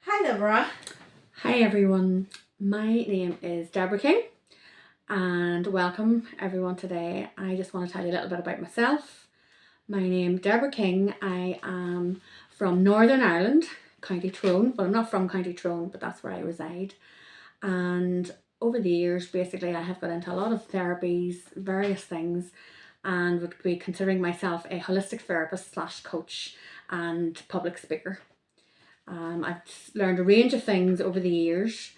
Hi, Deborah. Hi everyone, my name is Deborah King and welcome everyone today. I just want to tell you a little bit about myself. My name is Deborah King. I am from Northern Ireland, County Tyrone. Well, I'm not from County Tyrone, but that's where I reside. And over the years, basically, I have got into a lot of therapies, various things, and would be considering myself a holistic therapist slash coach and public speaker. I've learned a range of things over the years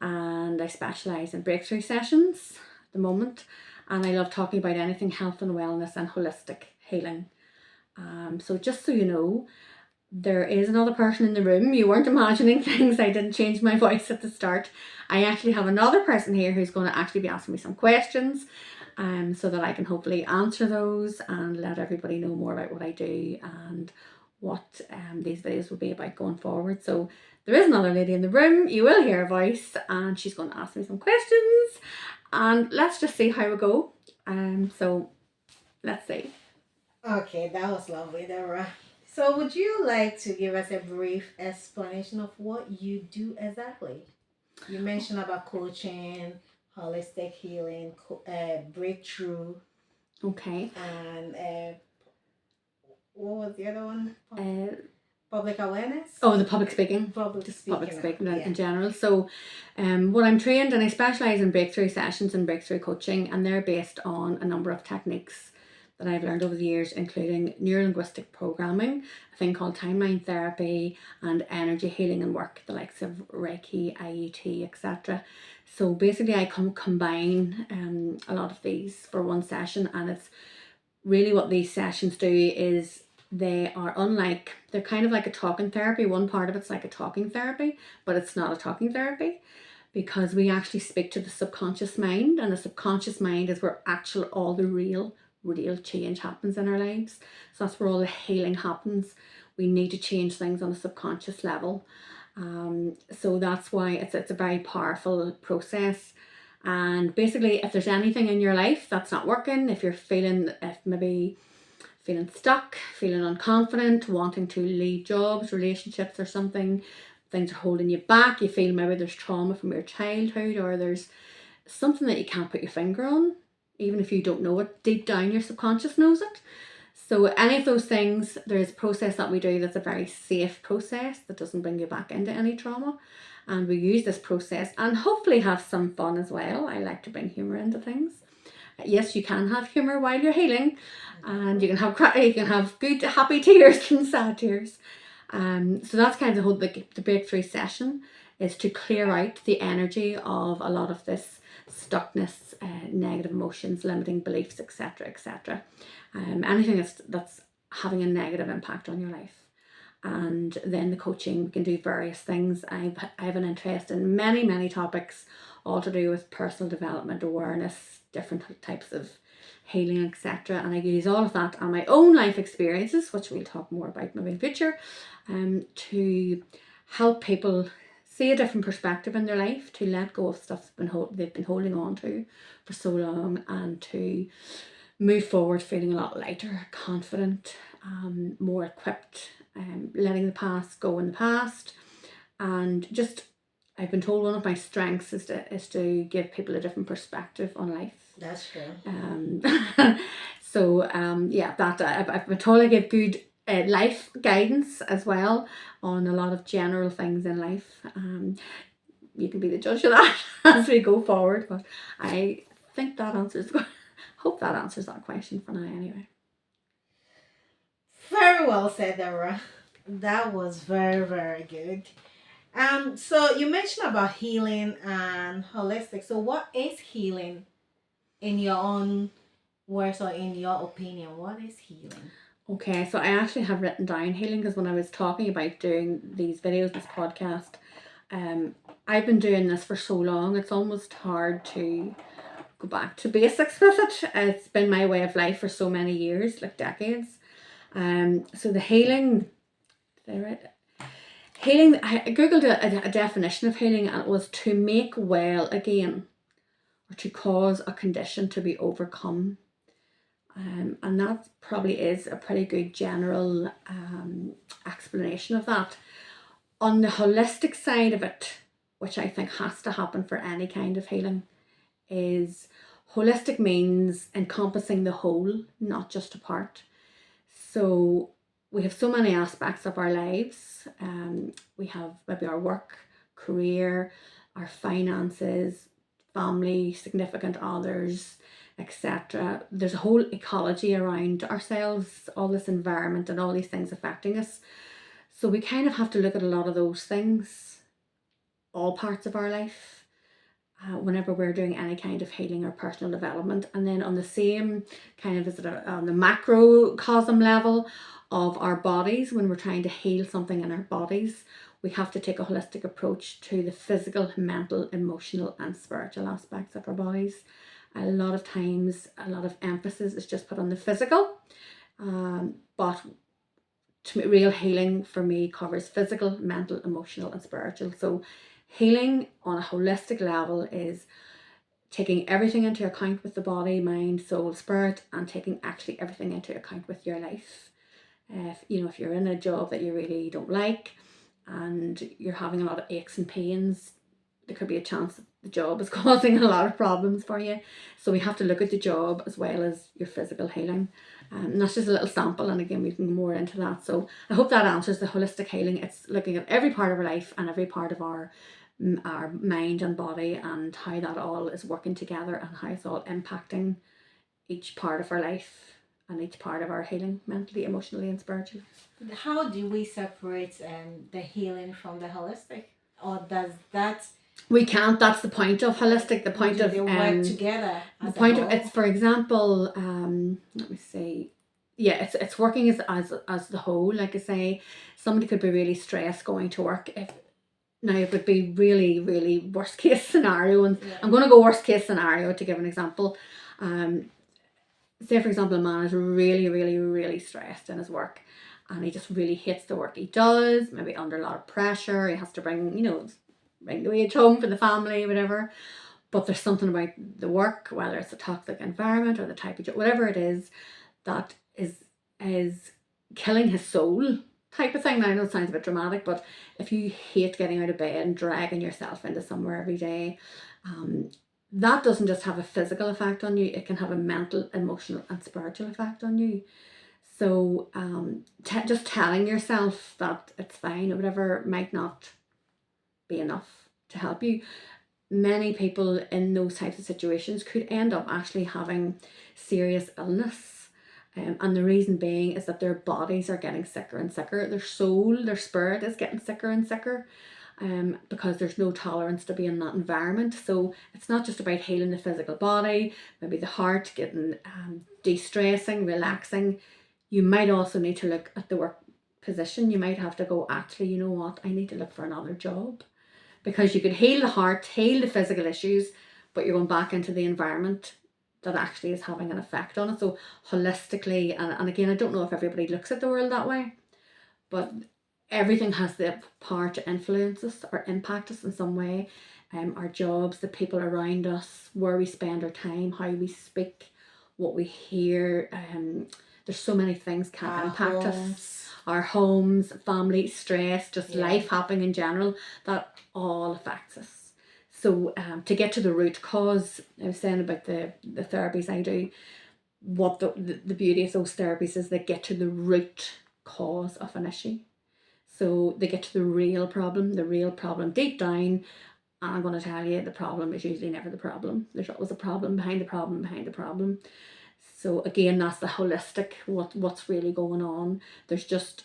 and I specialise in breakthrough sessions at the moment. And I love talking about anything health and wellness and holistic healing. So just so you know, there is another person in the room. You weren't imagining things. I didn't change my voice at the start. I actually have another person here who's going to actually be asking me some questions so that I can hopefully answer those and let everybody know more about what I do and what these videos will be about going forward. So there is another lady in the room. You will hear a voice and she's going to ask me some questions and let's just see how we go. So let's see. Okay, that was lovely, Deborah. So, would you like to give us a brief explanation of what you do exactly? You mentioned about coaching, holistic healing, breakthrough, Okay. and what was the other one? Uh, Public awareness? Oh, the public speaking. Public Public speaking. speaking Yeah. in general. So, what I'm trained and I specialise in breakthrough sessions and breakthrough coaching, and they're based on a number of techniques that I've learned over the years, including neurolinguistic programming, a thing called timeline therapy, and energy healing and work, the likes of Reiki, IET, etc. So basically, I combine a lot of these for one session, and it's really what these sessions do is they're kind of like a talking therapy. One part of it's like a talking therapy, but it's not a talking therapy because we actually speak to the subconscious mind, and the subconscious mind is where all the real change happens in our lives. So that's where all the healing happens. We need to change things on a subconscious level. So that's why it's a very powerful process. And basically, if there's anything in your life that's not working, if maybe feeling stuck, feeling unconfident, wanting to leave jobs, relationships, or something, things are holding you back, you feel maybe there's trauma from your childhood, or there's something that you can't put your finger on, even if you don't know it, deep down your subconscious knows it. So any of those things, there's a process that we do that's a very safe process that doesn't bring you back into any trauma. And we use this process and hopefully have some fun as well. I like to bring humour into things. Yes, you can have humour while you're healing, and you can have good happy tears and sad tears. So that's kind of the breakthrough session is to clear out the energy of a lot of this stuckness, negative emotions, limiting beliefs, etc., etc. Anything that's having a negative impact on your life. And then the coaching, we can do various things. I have an interest in many topics, all to do with personal development, awareness, different types of healing, etc. And I use all of that and my own life experiences, which we'll talk more about maybe in the future, to help people see a different perspective in their life, to let go of stuff they've been holding on to for so long, and to move forward feeling a lot lighter, confident, more equipped, letting the past go in the past, and just I've been told one of my strengths is to give people a different perspective on life. That's true. I've been told I give good life guidance as well on a lot of general things in life. You can be the judge of that as we go forward, but I think that hope that answers that question for now anyway. Very well said, Deborah. That was very good. So you mentioned about healing and holistic. So what is healing in your own words or in your opinion? What is healing? Okay, so I actually have written down healing because when I was talking about doing these videos, this podcast, I've been doing this for so long, it's almost hard to go back to basics with it. It's been my way of life for so many years, like decades. So the healing, healing, I googled a definition of healing, and it was to make well again, or to cause a condition to be overcome. And that probably is a pretty good general explanation of that. On the holistic side of it, which I think has to happen for any kind of healing, is holistic means encompassing the whole, not just a part. So we have so many aspects of our lives. We have maybe our work, career, our finances, family, significant others, etc. There's a whole ecology around ourselves, all this environment and all these things affecting us. So we kind of have to look at a lot of those things, all parts of our life, whenever we're doing any kind of healing or personal development. And then on the same kind of, on the macrocosm level of our bodies, when we're trying to heal something in our bodies, we have to take a holistic approach to the physical, mental, emotional and spiritual aspects of our bodies. A lot of times, a lot of emphasis is just put on the physical, but real healing for me covers physical, mental, emotional and spiritual. So healing on a holistic level is taking everything into account with the body, mind, soul, spirit, and taking actually everything into account with your life. If you're in a job that you really don't like and you're having a lot of aches and pains, there could be a chance that the job is causing a lot of problems for you. So we have to look at the job as well as your physical healing. And that's just a little sample, and again we can go more into that. So I hope that answers the holistic healing. It's looking at every part of our life and every part of our mind and body and how that all is working together and how it's all impacting each part of our life and each part of our healing, mentally, emotionally and spiritually. How do we separate the healing from the holistic? Or does that... We can't. That's the point of holistic. The point of they work together. The point of it's, for example, let me see. Yeah, it's working as the whole. Like I say, somebody could be really stressed going to work. Now it would be really, really worst case scenario, and I'm going to go worst case scenario to give an example. Say for example, a man is really, really, really stressed in his work, and he just really hates the work he does. Maybe under a lot of pressure, he has to bring the wage home for the family, whatever. But there's something about the work, whether it's a toxic environment or the type of job, whatever it is, that is killing his soul, type of thing. Now I know it sounds a bit dramatic, but if you hate getting out of bed and dragging yourself into somewhere every day, that doesn't just have a physical effect on you, it can have a mental, emotional and spiritual effect on you. So just telling yourself that it's fine or whatever might not be enough to help you. Many people in those types of situations could end up actually having serious illness, and the reason being is that their bodies are getting sicker and sicker. Their soul, their spirit is getting sicker and sicker, because there's no tolerance to be in that environment. So it's not just about healing the physical body, maybe the heart, getting de-stressing, relaxing. You might also need to look at the work position. You might have to go, actually, you know what, I need to look for another job. Because you could heal the heart, heal the physical issues, but you're going back into the environment that actually is having an effect on it. So holistically, and again, I don't know if everybody looks at the world that way, but everything has the power to influence us or impact us in some way. Our jobs, the people around us, where we spend our time, how we speak, what we hear. There's so many things can impact us. Our homes, family, stress, just life happening in general, that all affects us. So to get to the root cause, I was saying about the therapies I do, what the beauty of those therapies is they get to the root cause of an issue. So they get to the real problem deep down. And I'm going to tell you, the problem is usually never the problem. There's always a problem behind the problem behind the problem. So again, that's the holistic, what's really going on. There's just,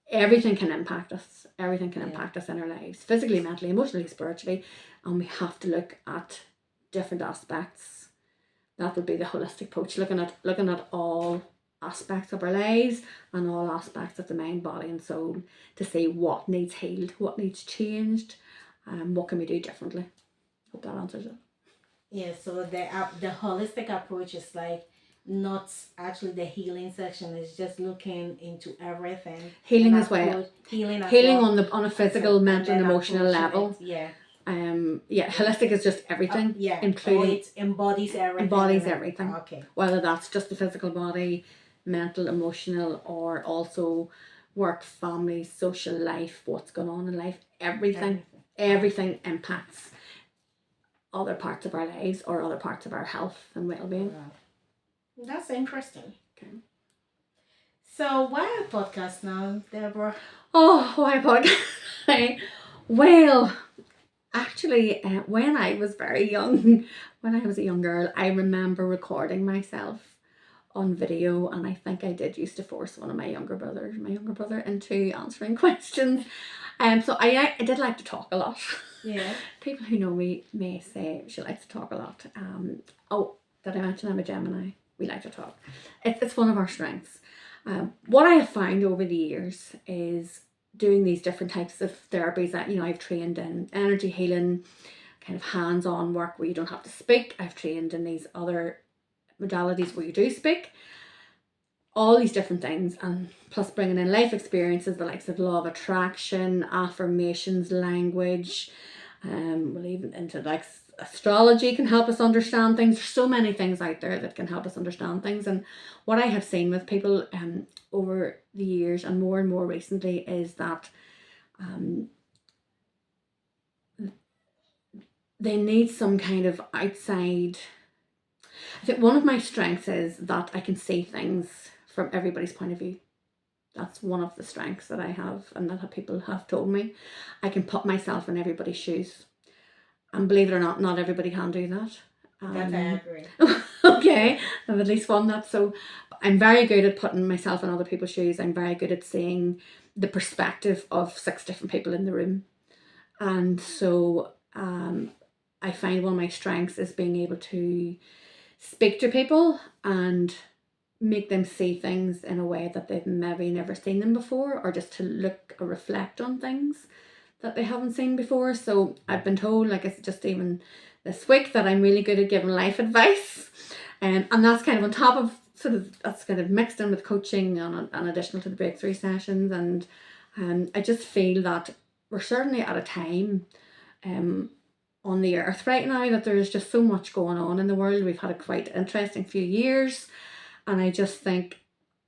everything can impact us. Everything can impact us in our lives, physically, mentally, emotionally, spiritually. And we have to look at different aspects. That would be the holistic approach, looking at all aspects of our lives and all aspects of the mind, body and soul to see what needs healed, what needs changed, and what can we do differently. Hope that answers it. Yeah, so the holistic approach is like not actually the healing section, is just looking into everything. Healing as well. Healing on a physical, mental and emotional level. Holistic is just everything. Including it embodies everything. Okay. Whether that's just the physical body, mental, emotional, or also work, family, social life, what's going on in life, everything Everything. impacts other parts of our lives or other parts of our health and well-being. Wow. That's interesting. Okay. So why a podcast now, Deborah? Oh, why podcast? Well, actually, when I was very young, when I was a young girl, I remember recording myself on video, and I think I did used to force one of my younger brother into answering questions. So I did like to talk a lot. Yeah. People who know me may say she likes to talk a lot. Oh, did I mention I'm a Gemini? We like to talk. It's one of our strengths. What I have found over the years is doing these different types of therapies that, you know, I've trained in energy healing, kind of hands-on work where you don't have to speak. I've trained in these other modalities where you do speak. All these different things, and plus bringing in life experiences, the likes of law of attraction, affirmations, language, we'll even into like astrology can help us understand things. There's so many things out there that can help us understand things. And what I have seen with people over the years and more recently is that they need some kind of outside. I think one of my strengths is that I can see things from everybody's point of view. That's one of the strengths that I have, and that people have told me. I can put myself in everybody's shoes. And believe it or not, not everybody can do that. That I agree. Okay, I've at least one that. So I'm very good at putting myself in other people's shoes. I'm very good at seeing the perspective of 6 different people in the room. And so I find one of my strengths is being able to speak to people and make them see things in a way that they've maybe never seen them before, or just to look or reflect on things that they haven't seen before. So I've been told, like it's just even this week, that I'm really good at giving life advice, and that's kind of on top of that's kind of mixed in with coaching and additional to the breakthrough sessions. And I just feel that we're certainly at a time on the earth right now that there's just so much going on in the world. We've had a quite interesting few years, and I just think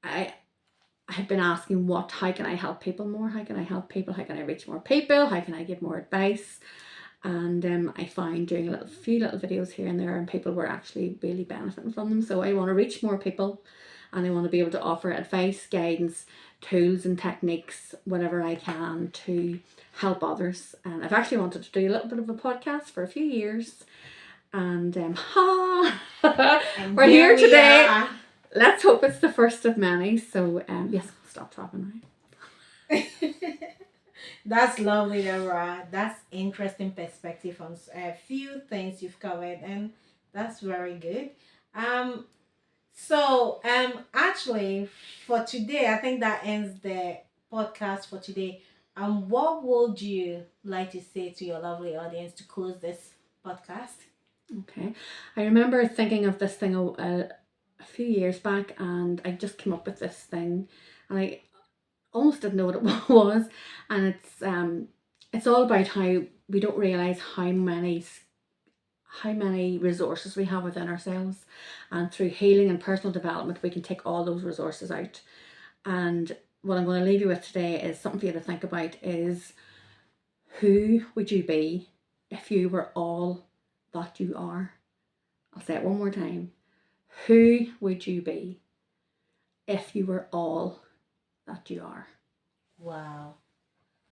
I've been asking how can I help people more? How can I help people? How can I reach more people? How can I give more advice? And I find doing a few little videos here and there, and people were actually really benefiting from them. So I want to reach more people, and I want to be able to offer advice, guidance, tools and techniques, whatever I can, to help others. And I've actually wanted to do a little bit of a podcast for a few years, and we're here today. Let's hope it's the first of many. So yes, stop talking now. That's lovely, Deborah. That's interesting perspective on a few things you've covered, and that's very good. So actually, for today, I think that ends the podcast for today. What would you like to say to your lovely audience to close this podcast? Okay, I remember thinking of this thing a few years back, and I just came up with this thing, and I almost didn't know what it was. And it's all about how we don't realize how many resources we have within ourselves, and through healing and personal development we can take all those resources out. And what I'm going to leave you with today is something for you to think about: is who would you be if you were all that you are? I'll say it one more time. Who would you be if you were all that you are? Wow.